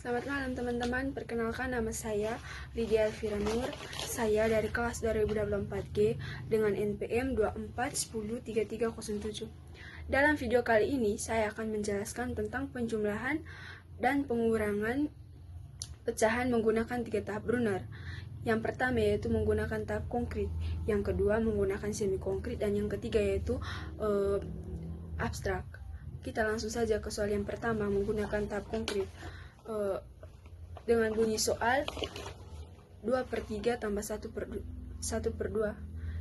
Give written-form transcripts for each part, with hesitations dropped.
Selamat malam teman-teman, perkenalkan nama saya Lydia Elvira Nur. Saya dari kelas 2024G dengan NPM 24103307. Dalam video kali ini saya akan menjelaskan tentang penjumlahan dan pengurangan pecahan menggunakan 3 tahap Brunner. Yang pertama yaitu menggunakan tahap konkret, yang kedua menggunakan semi konkret, dan yang ketiga yaitu abstrak. Kita langsung saja ke soal yang pertama, menggunakan tahap konkret. Dengan bunyi soal 2/3 tambah 1/2.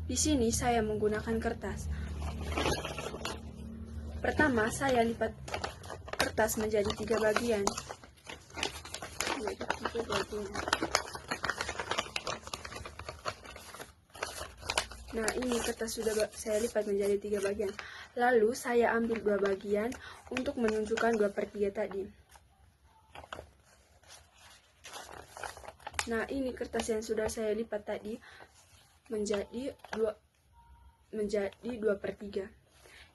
Di sini saya menggunakan kertas. Pertama, saya lipat kertas menjadi 3 bagian. Nah, ini kertas sudah saya lipat menjadi 3 bagian. Lalu saya ambil 2 bagian untuk menunjukkan 2/3 tadi. Nah, ini kertas yang sudah saya lipat tadi menjadi 2/3.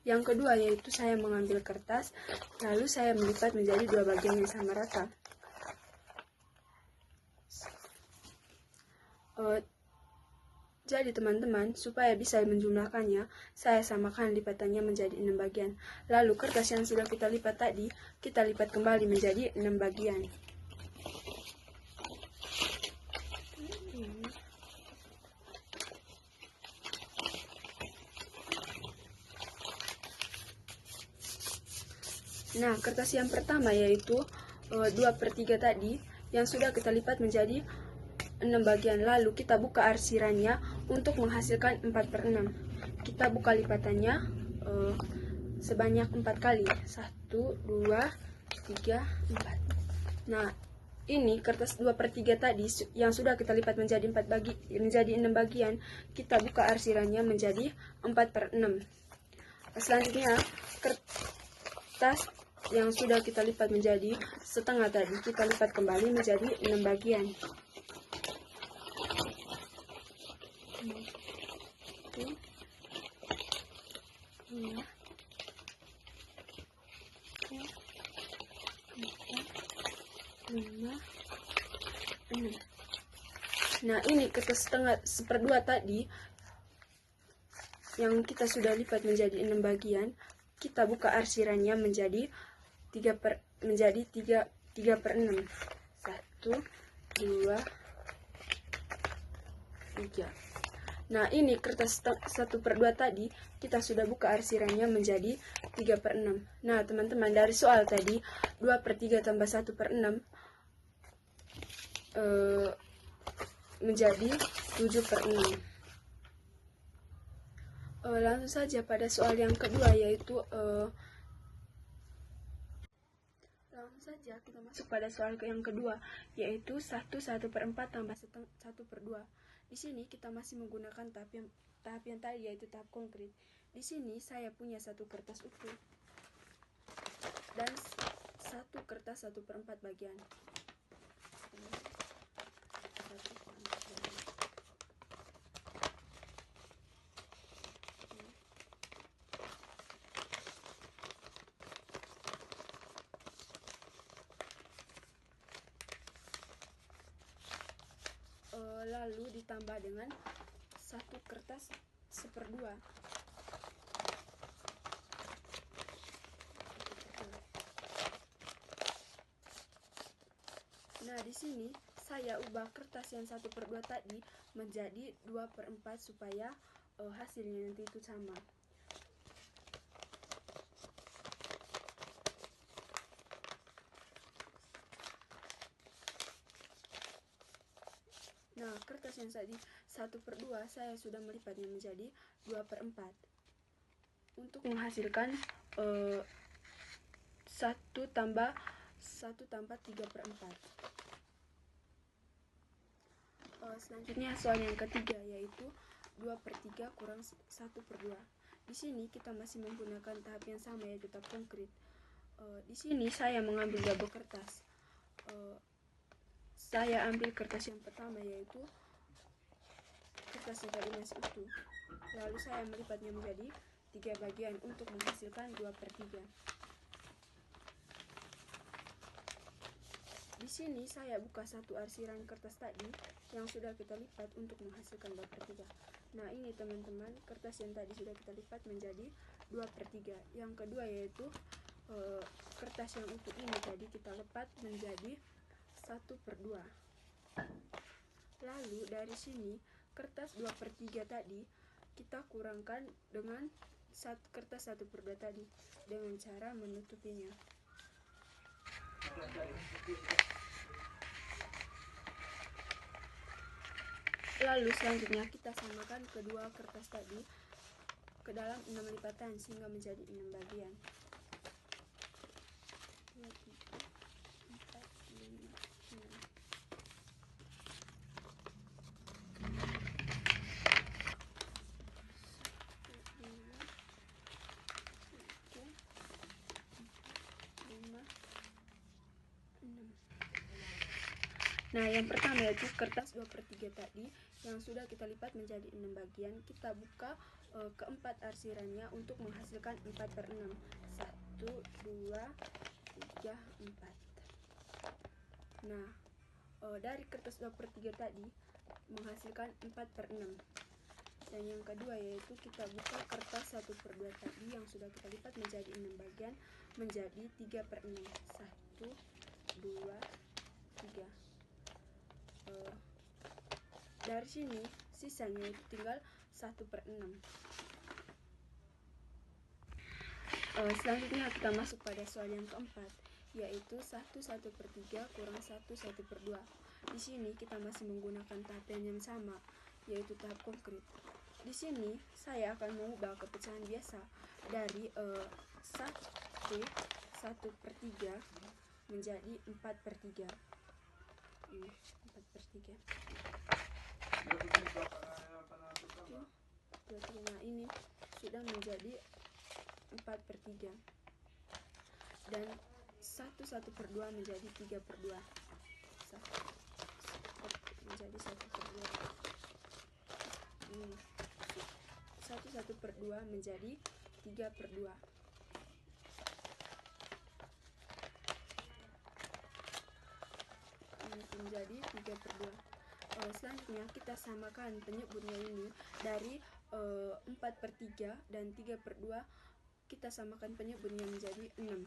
Yang kedua yaitu saya mengambil kertas, lalu saya melipat menjadi 2 bagian yang sama rata. Jadi teman-teman, supaya bisa menjumlahkannya, saya samakan lipatannya menjadi 6 bagian. Lalu kertas yang sudah kita lipat tadi, kita lipat kembali menjadi 6 bagian. Nah, kertas yang pertama yaitu 2/3 tadi yang sudah kita lipat menjadi 6 bagian. Lalu kita buka arsirannya untuk menghasilkan 4/6. Kita buka lipatannya sebanyak 4 kali. 1, 2, 3, 4. Nah, ini kertas 2/3 tadi yang sudah kita lipat menjadi 6 bagian, kita buka arsirannya menjadi 4/6. Selanjutnya, kertas yang sudah kita lipat menjadi setengah tadi, kita lipat kembali menjadi 6 bagian. Nah, ini kertas setengah 1/2 tadi yang kita sudah lipat menjadi 6 bagian, kita buka arsirannya menjadi 3/6. 1, 2, 3. Nah, ini kertas 1/2 tadi kita sudah buka arsirannya menjadi 3/6. Nah, teman-teman, dari soal tadi 2/3 tambah 1/6 menjadi 7/6. Langsung saja pada soal yang kedua yaitu kita masuk pada soal yang kedua, yaitu 1/4 tambah 1/2. Di sini kita masih menggunakan tahap yang tadi, yaitu tahap konkret. Di sini saya punya satu kertas utuh dan satu kertas 1/4 bagian. Lalu ditambah dengan satu kertas 1/2. Nah, di sini saya ubah kertas yang 1/2 tadi menjadi 2/4 supaya hasilnya nanti itu sama. Nah, kertas yang tadi 1/2 saya sudah melipatnya menjadi 2/4 untuk menghasilkan 1 tambah 3/4. Selanjutnya soal yang ketiga yaitu 2/3 kurang 1/2. Di sini kita masih menggunakan tahap yang sama, yaitu tahap konkret. Di sini saya mengambil double kertas. Saya ambil kertas yang pertama yaitu kertas yang tadi masih utuh. Lalu saya melipatnya menjadi 3 bagian untuk menghasilkan 2/3. Di sini saya buka satu arsiran kertas tadi yang sudah kita lipat untuk menghasilkan 2/3. Nah, ini teman-teman, kertas yang tadi sudah kita lipat menjadi 2/3. Yang kedua yaitu kertas yang utuh ini tadi kita lipat menjadi 1/2. Lalu dari sini kertas 2/3 tadi kita kurangkan dengan kertas 1/2 tadi dengan cara menutupinya. Lalu selanjutnya kita samakan kedua kertas tadi ke dalam 6 lipatan sehingga menjadi 6 bagian. 2, 3, 4, 5, 6. Nah, yang pertama yaitu kertas 2/3 tadi yang sudah kita lipat menjadi 6 bagian. Kita buka keempat arsirannya untuk menghasilkan 4/6. 1, 2, 3, 4. Nah, dari kertas 2/3 tadi menghasilkan 4/6. Dan yang kedua yaitu kita buka kertas 1/2 tadi yang sudah kita lipat menjadi 6 bagian menjadi 3/6. 1, 2, 3. Dari sini sisanya itu tinggal 1/6. Selanjutnya kita masuk pada soal yang keempat, yaitu 1/1/3 kurang 1/1/2. Di sini kita masih menggunakan tahap yang sama, yaitu tahap konkret. Di sini saya akan mengubah kepecahan biasa dari 1/3 menjadi 4/3. Ini 4/3. Nah, ini sudah menjadi 4/3 dan 1/2 menjadi 3/2. Menjadi 1/2. Ini 1/2 menjadi 3/2. Menjadi 3/2. Selanjutnya kita samakan penyebutnya ini dari 4/3 dan 3/2 kita samakan penyebutnya menjadi 6,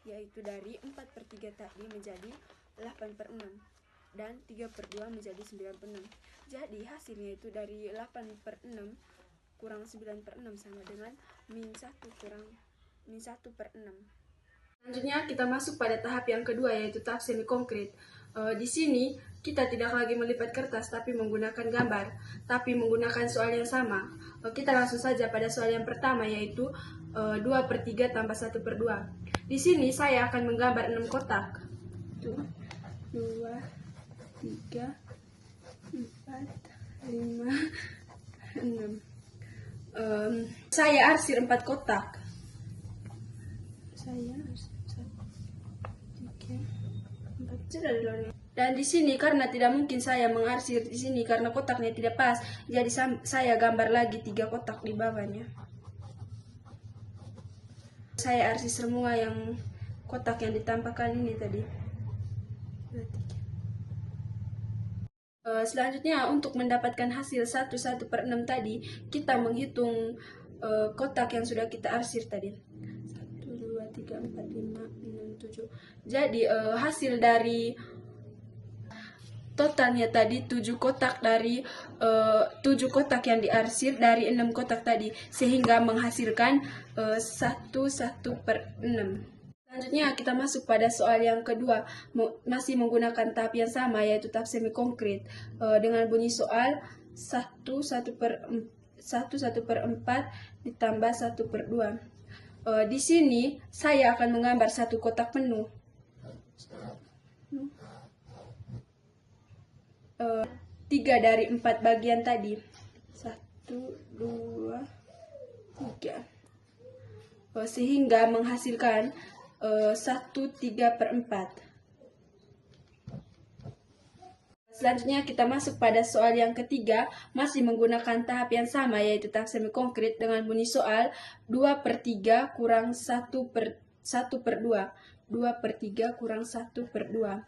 yaitu dari 4/3 tadi menjadi 8/6 dan 3/2 menjadi 9/6. Jadi hasilnya itu dari 8/6 kurang 9/6 sama dengan -1 kurang -1/6. Selanjutnya kita masuk pada tahap yang kedua, yaitu tahap semi konkret. Di sini kita tidak lagi melipat kertas tapi menggunakan gambar, tapi menggunakan soal yang sama. Kita langsung saja pada soal yang pertama, yaitu 2/3 tambah 1/2. Di sini saya akan menggambar 6 kotak. 1, 2, 3, 4, 5, 6. Saya arsir 4 kotak. Saya arsir 1, 3, 4. Dan di sini karena tidak mungkin saya mengarsir di sini karena kotaknya tidak pas, jadi saya gambar lagi 3 kotak di bawahnya. Saya arsir semua yang kotak yang ditampakkan ini tadi. Selanjutnya untuk mendapatkan hasil 1/1/6 tadi, kita menghitung kotak yang sudah kita arsir tadi. 1, 2, 3, 4, 5, 6, 7. Jadi hasil dari totalnya tadi 7 kotak dari 7 kotak yang diarsir dari 6 kotak tadi, sehingga menghasilkan 1/1/6. Selanjutnya kita masuk pada soal yang kedua, masih menggunakan tahap yang sama, yaitu tahap semi konkret, dengan bunyi soal 1/4 ditambah 1/2. Di sini saya akan menggambar 1 kotak penuh. 3 dari 4 bagian tadi. 1, 2, 3. Sehingga menghasilkan 1/3/4. Selanjutnya kita masuk pada soal yang ketiga, masih menggunakan tahap yang sama, yaitu tahap semi konkret dengan bunyi soal 2/3 kurang 1/2. 2/3 kurang 1/2.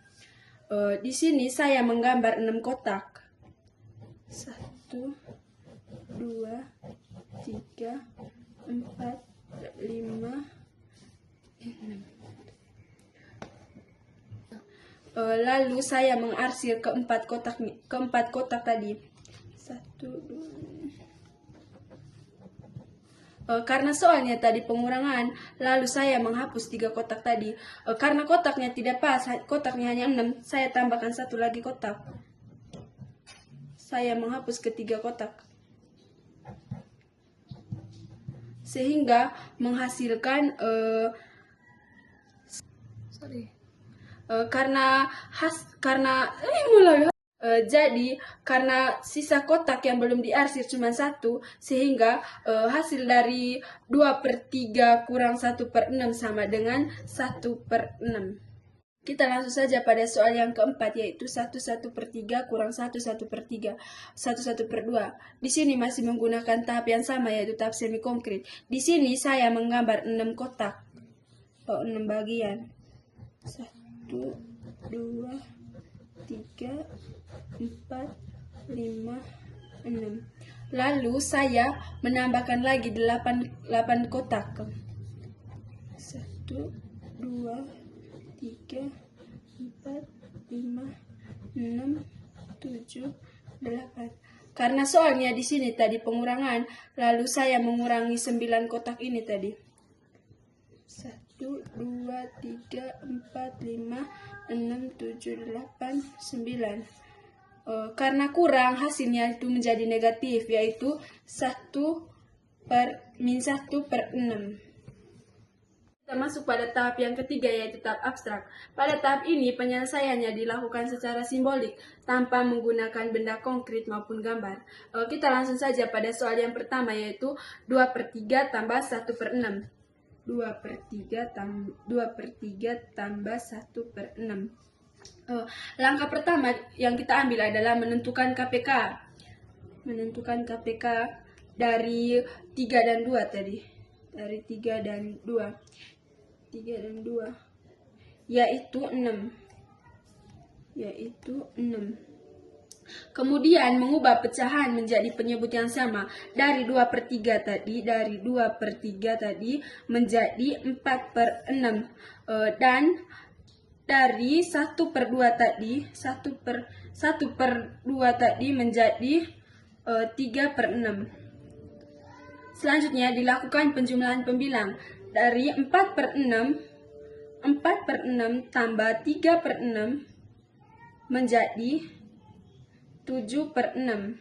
Di sini saya menggambar 6 kotak. 1, 2, 3, 4, 5, 6. Lalu saya mengarsir keempat kotak tadi. 1, 2. Karena soalnya tadi pengurangan, lalu saya menghapus 3 kotak tadi. Karena kotaknya tidak pas, kotaknya hanya 6, saya tambahkan 1 lagi kotak. Saya menghapus ketiga kotak. Sehingga menghasilkan jadi karena sisa kotak yang belum diarsir cuma 1, sehingga hasil dari 2/3 kurang 1/6 sama dengan 1/6. Kita langsung saja pada soal yang keempat, yaitu 1/3 kurang 1/3, 1/2. Di sini masih menggunakan tahap yang sama, yaitu tahap semi konkret. Di sini saya menggambar 6 kotak, 6 bagian. 1, 2, 3, 4, 5, 6. Lalu saya menambahkan lagi 8 kotak. 1, 2, 3, 4, 5, 6, 7, 8. Karena soalnya di sini tadi pengurangan, lalu saya mengurangi 9 kotak ini tadi. 1, 2, 3, 4, 5, 6, 7, 8, 9. Karena kurang, hasilnya itu menjadi negatif, yaitu 1/-1/6. Kita masuk pada tahap yang ketiga, yaitu tahap abstrak. Pada tahap ini penyelesaiannya dilakukan secara simbolik tanpa menggunakan benda konkret maupun gambar. Kita langsung saja pada soal yang pertama, yaitu 2/3 tambah 1/6. 2/3 tambah 1/6. Langkah pertama yang kita ambil adalah menentukan KPK. Menentukan KPK dari 3 dan 2 tadi. Dari 3 dan 2. 3 dan 2. Yaitu 6. Kemudian mengubah pecahan menjadi penyebut yang sama. Dari 2/3 tadi menjadi 4/6. Dan dari 1/2 tadi, 1/2 tadi menjadi 3/6. Selanjutnya dilakukan penjumlahan pembilang. Dari 4/6 tambah 3/6 menjadi 7/6.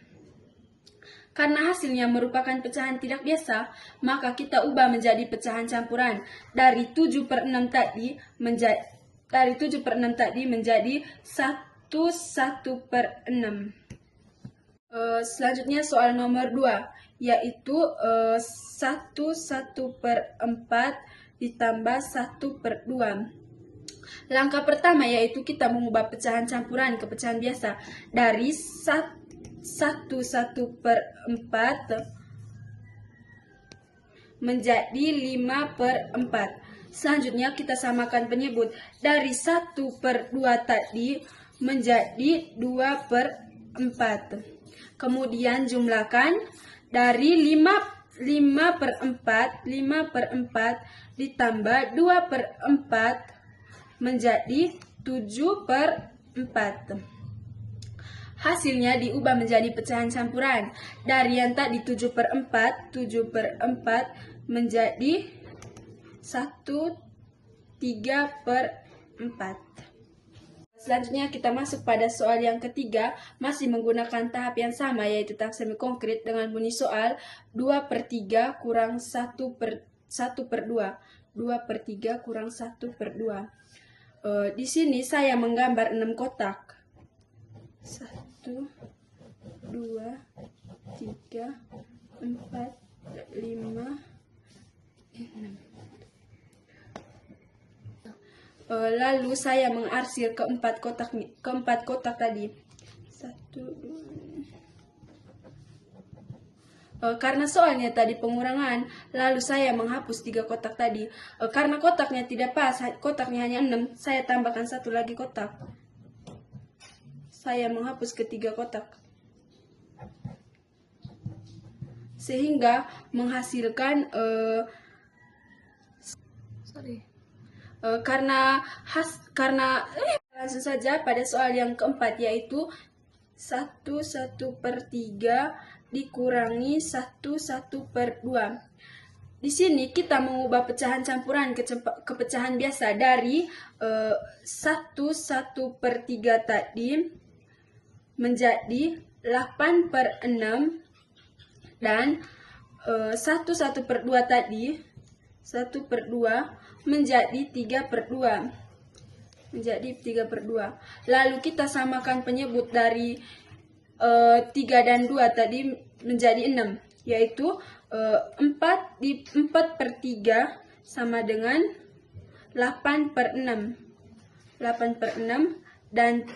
Karena hasilnya merupakan pecahan tidak biasa, maka kita ubah menjadi pecahan campuran. Dari 7/6 tadi menjadi 1/6. Selanjutnya soal nomor 2, yaitu 1/4 ditambah 1/2. Langkah pertama yaitu kita mengubah pecahan campuran ke pecahan biasa. Dari 1/4 menjadi 5/4. Selanjutnya kita samakan penyebut. Dari 1/2 tadi menjadi 2/4. Kemudian jumlahkan. Dari 5/4 ditambah 2/4 menjadi 7/4. Hasilnya diubah menjadi pecahan campuran. Dari yang tadi 7/4 menjadi 1/3/4. Selanjutnya kita masuk pada soal yang ketiga, masih menggunakan tahap yang sama, yaitu tahap semi konkret dengan bunyi soal 2/3 kurang 1/2. 2/3 kurang 1/2. Di sini saya menggambar 6 kotak. 1, 2, 3, 4, 5, 6. Lalu saya mengarsir keempat kotak tadi. 1, 2. Karena soalnya tadi pengurangan, lalu saya menghapus 3 kotak tadi. Karena kotaknya tidak pas, kotaknya hanya 6, saya tambahkan 1 lagi kotak. saya menghapus ketiga kotak. Sehingga menghasilkan langsung saja pada soal yang keempat, yaitu 1/1/3 dikurangi 1/1/2. Di sini kita mengubah pecahan campuran ke pecahan biasa dari 1/1/3 tadi menjadi 8/6 dan 1/1/2 tadi 1/2 menjadi 3/2. Lalu kita samakan penyebut dari 3 dan 2 tadi menjadi 6, yaitu 4/3 sama dengan 8/6. Dan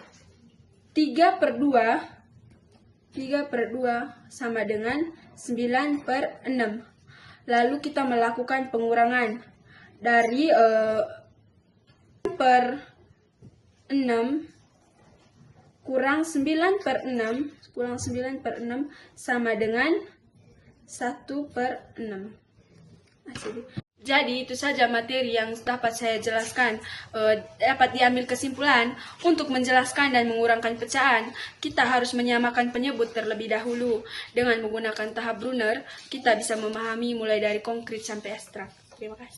3/2 sama dengan 9/6. Lalu kita melakukan pengurangan dari 6 kurang 9/6 sama dengan 1/6. Jadi itu saja materi yang dapat saya jelaskan. Dapat diambil kesimpulan, untuk menjelaskan dan mengurangkan pecahan, kita harus menyamakan penyebut terlebih dahulu. Dengan menggunakan tahap Brunner, kita bisa memahami mulai dari konkret sampai abstrak. Terima kasih.